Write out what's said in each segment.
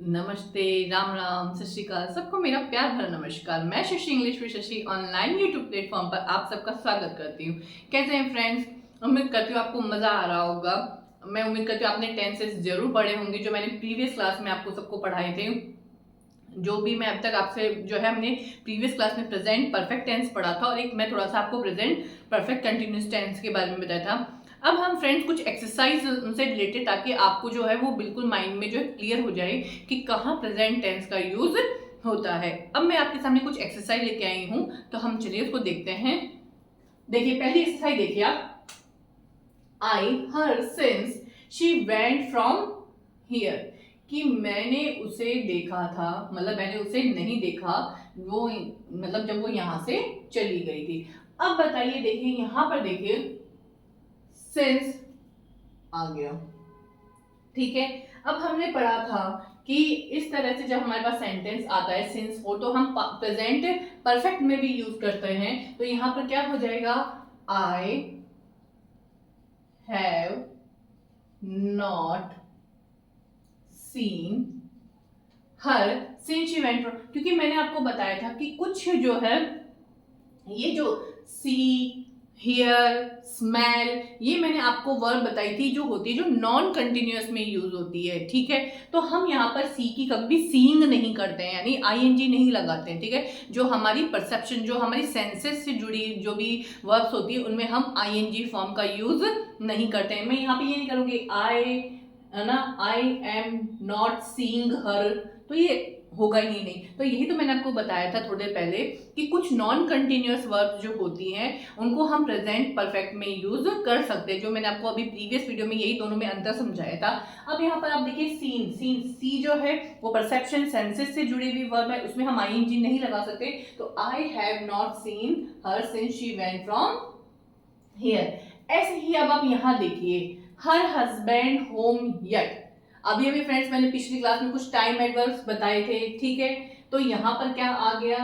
नमस्ते, राम राम, सत श्री अकाल, सबको मेरा प्यार भरा नमस्कार। मैं Shashi English with Shashi online YouTube platform पर आप सबका स्वागत करती हूँ। कैसे हैं फ्रेंड्स? उम्मीद करती हूँ आपको मज़ा आ रहा होगा। मैं उम्मीद करती हूँ आपने टेंसेस जरूर पढ़े होंगे जो मैंने प्रीवियस क्लास में आपको सबको पढ़ाए थे। जो भी मैं अब तक आपसे जो है हमने प्रीवियस क्लास में प्रेजेंट परफेक्ट टेंस पढ़ा था और एक मैं थोड़ा सा आपको प्रेजेंट परफेक्ट कंटिन्यूस टेंस के बारे में बताया था। अब हम फ्रेंड्स कुछ एक्सरसाइज उनसे रिलेटेड, ताकि आपको जो है वो बिल्कुल माइंड में जो है क्लियर हो जाए कि कहाँ प्रेजेंट टेंस का यूज होता है। अब मैं आपके सामने कुछ एक्सरसाइज लेके आई हूँ, तो हम चलिए उसको देखते हैं। देखिए पहली एक्सरसाइज देखिए आप। I her since she went from here, कि मैंने उसे देखा था, मतलब मैंने उसे नहीं देखा वो, मतलब जब वो यहां से चली गई थी। अब बताइए, देखिए यहां पर देखिए सिंस आ गया, ठीक है। अब हमने पढ़ा था कि इस तरह से जब हमारे पास सेंटेंस आता है सिंस हो, तो हम प्रेजेंट परफेक्ट में भी यूज करते हैं। तो यहां पर क्या हो जाएगा? I have not seen her since she went from, क्योंकि मैंने आपको बताया था कि कुछ जो है ये जो सी, हियर, स्मेल, ये मैंने आपको वर्ब बताई थी जो होती है, जो नॉन कंटिन्यूअस में यूज होती है, ठीक है। तो हम यहाँ पर सी की कभी भी सीइंग नहीं करते हैं, यानी आईएनजी नहीं लगाते हैं, ठीक है। जो हमारी परसेप्शन, जो हमारी सेंसेस से जुड़ी जो भी वर्ब्स होती है, उनमें हम आईएनजी फॉर्म का यूज नहीं करते हैं। मैं यहाँ पे ये नहीं करूंगी आई, है ना, आई एम नॉट सीइंग हर, तो ये होगा ही नहीं। तो यही तो मैंने आपको बताया था थोड़ी देर पहले कि कुछ नॉन कंटिन्यूअस वर्ब्स जो होती हैं उनको हम प्रेजेंट परफेक्ट में यूज कर सकते हैं, जो मैंने आपको अभी प्रीवियस वीडियो में यही दोनों में अंतर समझाया था। अब यहाँ पर आप देखिए सीन, सीन सी जो है वो परसेप्शन सेंसेस से जुड़ी हुई वर्ब है, उसमें हम आईएनजी नहीं लगा सकते। तो I have not seen her since she went from here. ऐसे ही अब आप यहाँ देखिए हर हस्बैंड होम यट। अभी अभी फ्रेंड्स मैंने पिछली क्लास में कुछ टाइम एडवर्ब्स बताए थे, ठीक है। तो यहाँ पर क्या आ गया?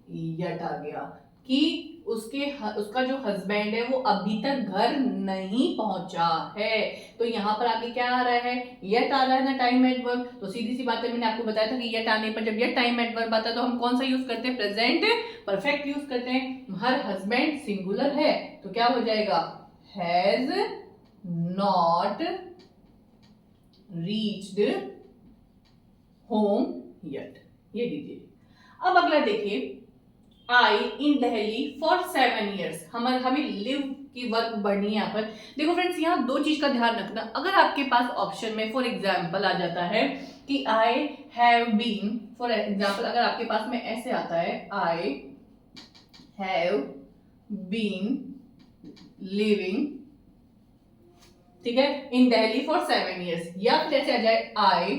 यट आ गया कि उसका जो हस्बैंड है वो अभी तक घर नहीं पहुंचा है। तो यहाँ पर आगे क्या आ रहा है? यट आ रहा है ना, टाइम एडवर्ब। तो सीधी सी बात है, मैंने आपको बताया था कि यट आने पर, जब यट टाइम एडवर्ब आता है तो हम कौन सा यूज करते हैं? प्रेजेंट परफेक्ट यूज करते हैं। हर हस्बैंड सिंगुलर है, तो क्या हो जाएगा? Has not reached home yet, ये लीजिए। अब अगला देखिए, आई इन दिल्ली फॉर 7 years। हमें लिव की वर्ब बढ़नी है यहाँ पर। देखो फ्रेंड्स, यहाँ दो चीज का ध्यान रखना। अगर आपके पास ऑप्शन में फॉर एग्जाम्पल आ जाता है कि I have been, for example अगर आपके पास में ऐसे आता है आई हैव बीन लिविंग, ठीक है, इन दिल्ली फॉर 7 years, या फिर ऐसे आ जाए I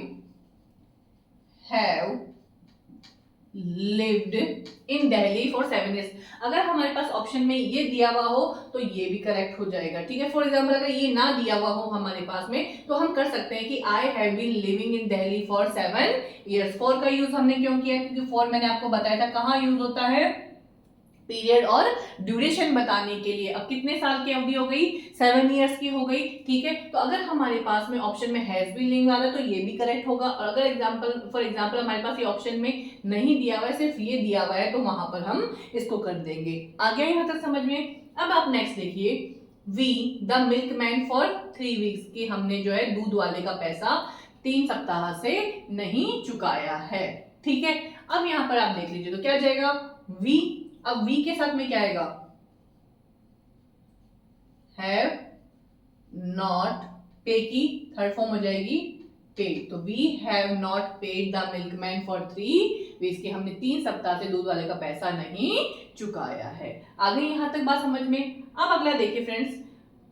have lived in Delhi for 7 years। अगर हमारे पास ऑप्शन में ये दिया हुआ हो तो ये भी करेक्ट हो जाएगा, ठीक है। फॉर एग्जाम्पल अगर ये ना दिया हुआ हो हमारे पास में, तो हम कर सकते हैं कि I have been living in Delhi for 7 years। For का यूज हमने क्यों किया? क्योंकि फॉर मैंने आपको बताया था कहाँ यूज होता है, पीरियड और ड्यूरेशन बताने के लिए। अब कितने साल की अवधि हो गई? 7 years की हो गई, ठीक है। तो अगर हमारे पास में ऑप्शन में हैज बीन लिंग आ रहा है तो ये भी करेक्ट होगा। और अगर एग्जांपल फॉर एग्जांपल हमारे पास ये ऑप्शन में नहीं दिया हुआ है, सिर्फ ये दिया हुआ है, तो वहां पर हम इसको कर देंगे। आ गया यहाँ तक समझ में? अब आप नेक्स्ट देखिए, we the milkman for 3 weeks, की हमने जो है दूध वाले का पैसा 3 सप्ताह से नहीं चुकाया है, ठीक है। अब यहाँ पर आप देख लीजिए तो क्या जाएगा? वी। अब वी के साथ में क्या आएगा? हैव नॉट, पे की थर्ड फॉर्म हो जाएगी पेड। तो we have not paid the milkman for 3 weeks, के हमने 3 सप्ताह से दूध वाले का पैसा नहीं चुकाया है। आ गई यहां तक बात समझ में? अब अगला देखिए फ्रेंड्स,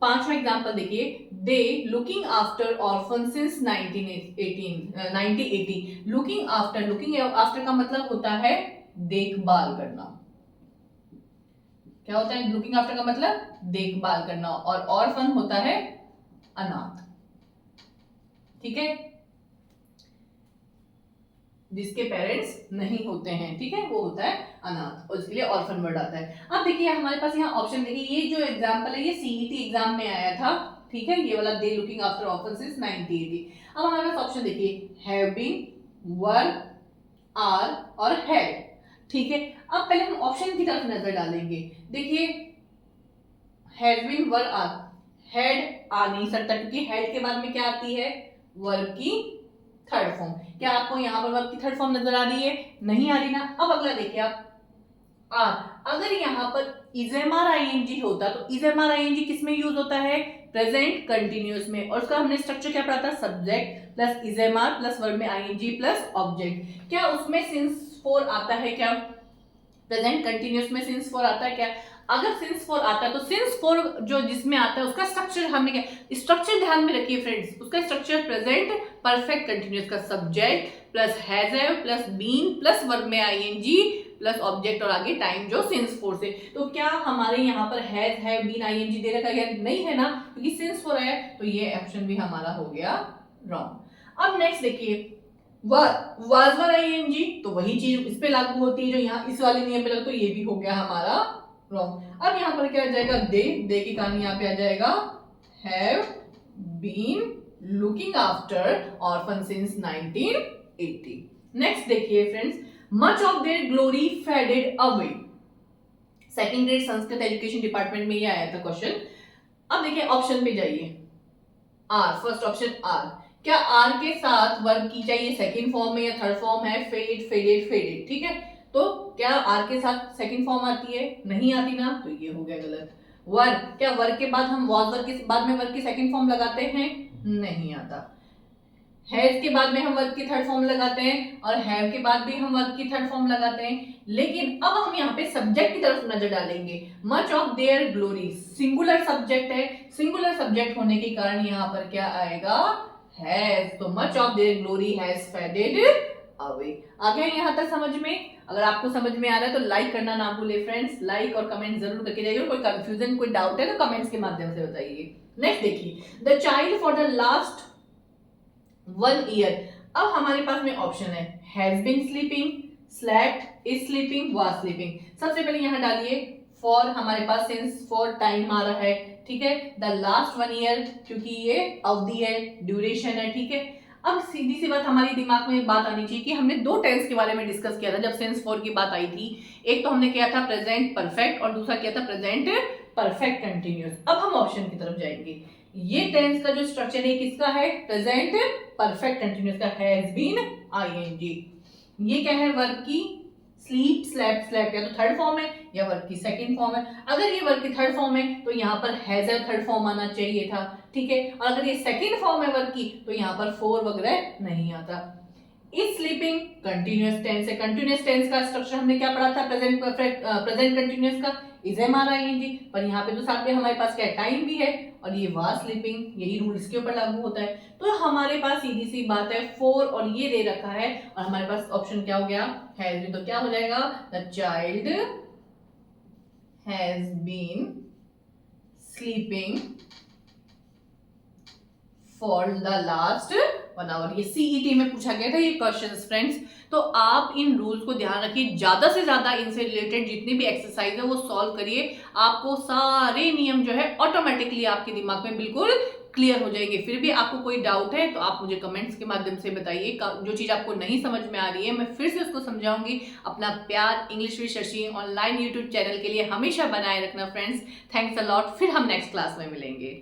पांचवा एग्जांपल देखिए, they looking after orphan since 1980। Looking after का मतलब होता है देखभाल करना। क्या होता है लुकिंग आफ्टर का मतलब? देखभाल करना। और ऑर्फन होता है अनाथ, ठीक है, जिसके पेरेंट्स नहीं होते हैं, ठीक है, वो होता है अनाथ, और इसके लिए ऑर्फन वर्ड आता है। अब देखिए हमारे पास यहाँ ऑप्शन देखिए, ये जो एग्जांपल है ये सीईटी एग्जाम में आया था, ठीक है, ये वाला they looking after orphan since 1980। अब हमारे पास ऑप्शन देखिए, हैव बीन, वर, आर और हैड। ठीक है, अब पहले हम ऑप्शन की तरफ नजर डालेंगे। देखिए has been, were, are, had आ नहीं सकता क्योंकि हैड के बाद में क्या आती है, वर्ब की थर्ड फॉर्म। क्या आपको यहाँ पर वर्ब की थर्ड फॉर्म नजर आ रही है? नहीं आ रही ना। अब अगला देखिए आप, अगर यहाँ पर इजेमआर आईएनजी होता तो इजेमआर आईएनजी किस में यूज होता है? प्रेजेंट कंटिन्यूअस में। और उसका हमने स्ट्रक्चर क्या पढ़ा था? सब्जेक्ट प्लस इजेमआर प्लस वर्ब में आईएनजी प्लस ऑब्जेक्ट। क्या उसमें सिंस फोर आता है? क्या प्रेजेंट कंटिन्यूअस में सिंस फोर आता है क्या? अगर सिंस फोर आता है तो सिंस फोर जो जिसमें आता है उसका स्ट्रक्चर हमने क्या, स्ट्रक्चर ध्यान में रखिए फ्रेंड्स, उसका स्ट्रक्चर प्रेजेंट परफेक्ट कंटिन्यूअस का subject plus has have plus been plus verb में आईएनजी प्लस ऑब्जेक्ट और आगे टाइम जो सिंस फोर से। तो क्या हमारे यहाँ पर हैज हैव बीन आईएनजी दे रखा है? नहीं है ना, क्योंकि सिंस फोर है, तो ये ऑप्शन भी हमारा हो गया रॉन्ग। अब नेक्स्ट देखिए वाज वर आईएनजी, तो वही चीज इस पे लागू होती है जो यहाँ इस वाले नियम पे लगता, तो ये भी हो गया हमारा रॉन्ग। अब यहाँ पर क्या आ जाएगा? दे की कहानी यहाँ पे आ जाएगा have been looking after orphan since 1980। Next देखिए friends, much of their glory faded away. Second grade Sanskrit education department में ये आया था क्वेश्चन। अब देखिए ऑप्शन पे जाइए, आर, फर्स्ट ऑप्शन आर। क्या आर के साथ वर्ब की चाहिए सेकंड फॉर्म में या थर्ड फॉर्म है? Fade, faded, faded. ठीक है, तो क्या आर के साथ सेकंड फॉर्म आती है? नहीं आती ना, तो ये हो गया गलत। वर, क्या वर के बाद हम वॉज वर्ब के बाद में वर्ब की सेकंड फॉर्म लगाते हैं? नहीं आता। हैज के बाद में हम वर्ब की थर्ड फॉर्म लगाते हैं और हैव के बाद भी हम वर्ब की थर्ड फॉर्म लगाते हैं। लेकिन अब हम यहाँ पे सब्जेक्ट की तरफ नजर डालेंगे। Much of their glory singular subject है, सिंगुलर सब्जेक्ट होने के कारण यहाँ पर क्या आएगा? हैज। तो much of their glory has faded away. आ गया यहाँ तक समझ में? अगर आपको समझ में आ रहा है तो लाइक करना ना भूले फ्रेंड्स, लाइक और कमेंट जरूर करके जाइए। कोई कंफ्यूजन कोई डाउट है तो कमेंट्स के माध्यम से बताइए। नेक्स्ट देखिए, the child for the last 1 year. अब हमारे पास में ऑप्शन है has been sleeping, slept, is sleeping, was sleeping. सबसे पहले यहाँ डालिए फॉर, हमारे पास सिंस फॉर टाइम आ रहा है। ठीक है, द लास्ट 1 ईयर क्योंकि ये अवधि है, ड्यूरेशन है। ठीक है, अब सीधी सी बात हमारे दिमाग में बात आनी चाहिए कि हमने दो टेंस के बारे में डिस्कस किया था जब सेंस फॉर की बात आई थी। एक तो हमने किया था प्रेजेंट परफेक्ट और दूसरा किया था प्रेजेंट परफेक्ट कंटिन्यूअस। अब हम ऑप्शन की तरफ जाएंगे। ये टेंस का जो स्ट्रक्चर है किसका है? प्रेजेंट परफेक्ट कंटिन्यूअस का, हैज बीन आईएनजी। ये क्या है? वर्ब की स्लीप, स्लेप्ट, स्लेप्ट या तो थर्ड फॉर्म है या वर्ब की सेकंड फॉर्म है। अगर ये वर्ब की थर्ड फॉर्म है तो यहाँ पर हैज है थर्ड फॉर्म आना चाहिए था। ठीक है, और अगर ये सेकंड फॉर्म है वर्ब की तो यहाँ पर फोर वगैरह नहीं आता। इज स्लीपिंग कंटिन्यूअस टेंस है, कंटिन्यूअस टेंस का स्ट्रक्चर हमने क्या पढ़ा था? प्रेजेंट परफेक्ट, प्रेजेंट कंटिन्यूअस का इज एम आर आईएनजी, पर यहाँ पे तो साथ में हमारे पास क्या टाइम भी है और ये वाज स्लीपिंग, यही रूल इसके ऊपर लागू होता है। तो हमारे पास सीधी सी बात है फोर और ये दे रखा है और हमारे पास ऑप्शन क्या हो गया? Has been. तो क्या हो जाएगा? The child has been sleeping for the last 1 hour. ये सीईटी में पूछा गया था ये क्वेश्चंस फ्रेंड्स। तो आप इन रूल्स को ध्यान रखिए, ज्यादा से ज्यादा इनसे रिलेटेड जितनी भी एक्सरसाइज है वो सॉल्व करिए। आपको सारे नियम जो है ऑटोमेटिकली आपके दिमाग में बिल्कुल क्लियर हो जाएंगे। फिर भी आपको कोई डाउट है तो आप मुझे कमेंट्स के माध्यम से बताइए। जो चीज आपको नहीं समझ में आ रही है मैं फिर से उसको समझाऊंगी। अपना प्यार English with Shashi online YouTube channel के लिए हमेशा बनाए रखना फ्रेंड्स। थैंक्स अ लॉट, फिर हम नेक्स्ट क्लास में मिलेंगे।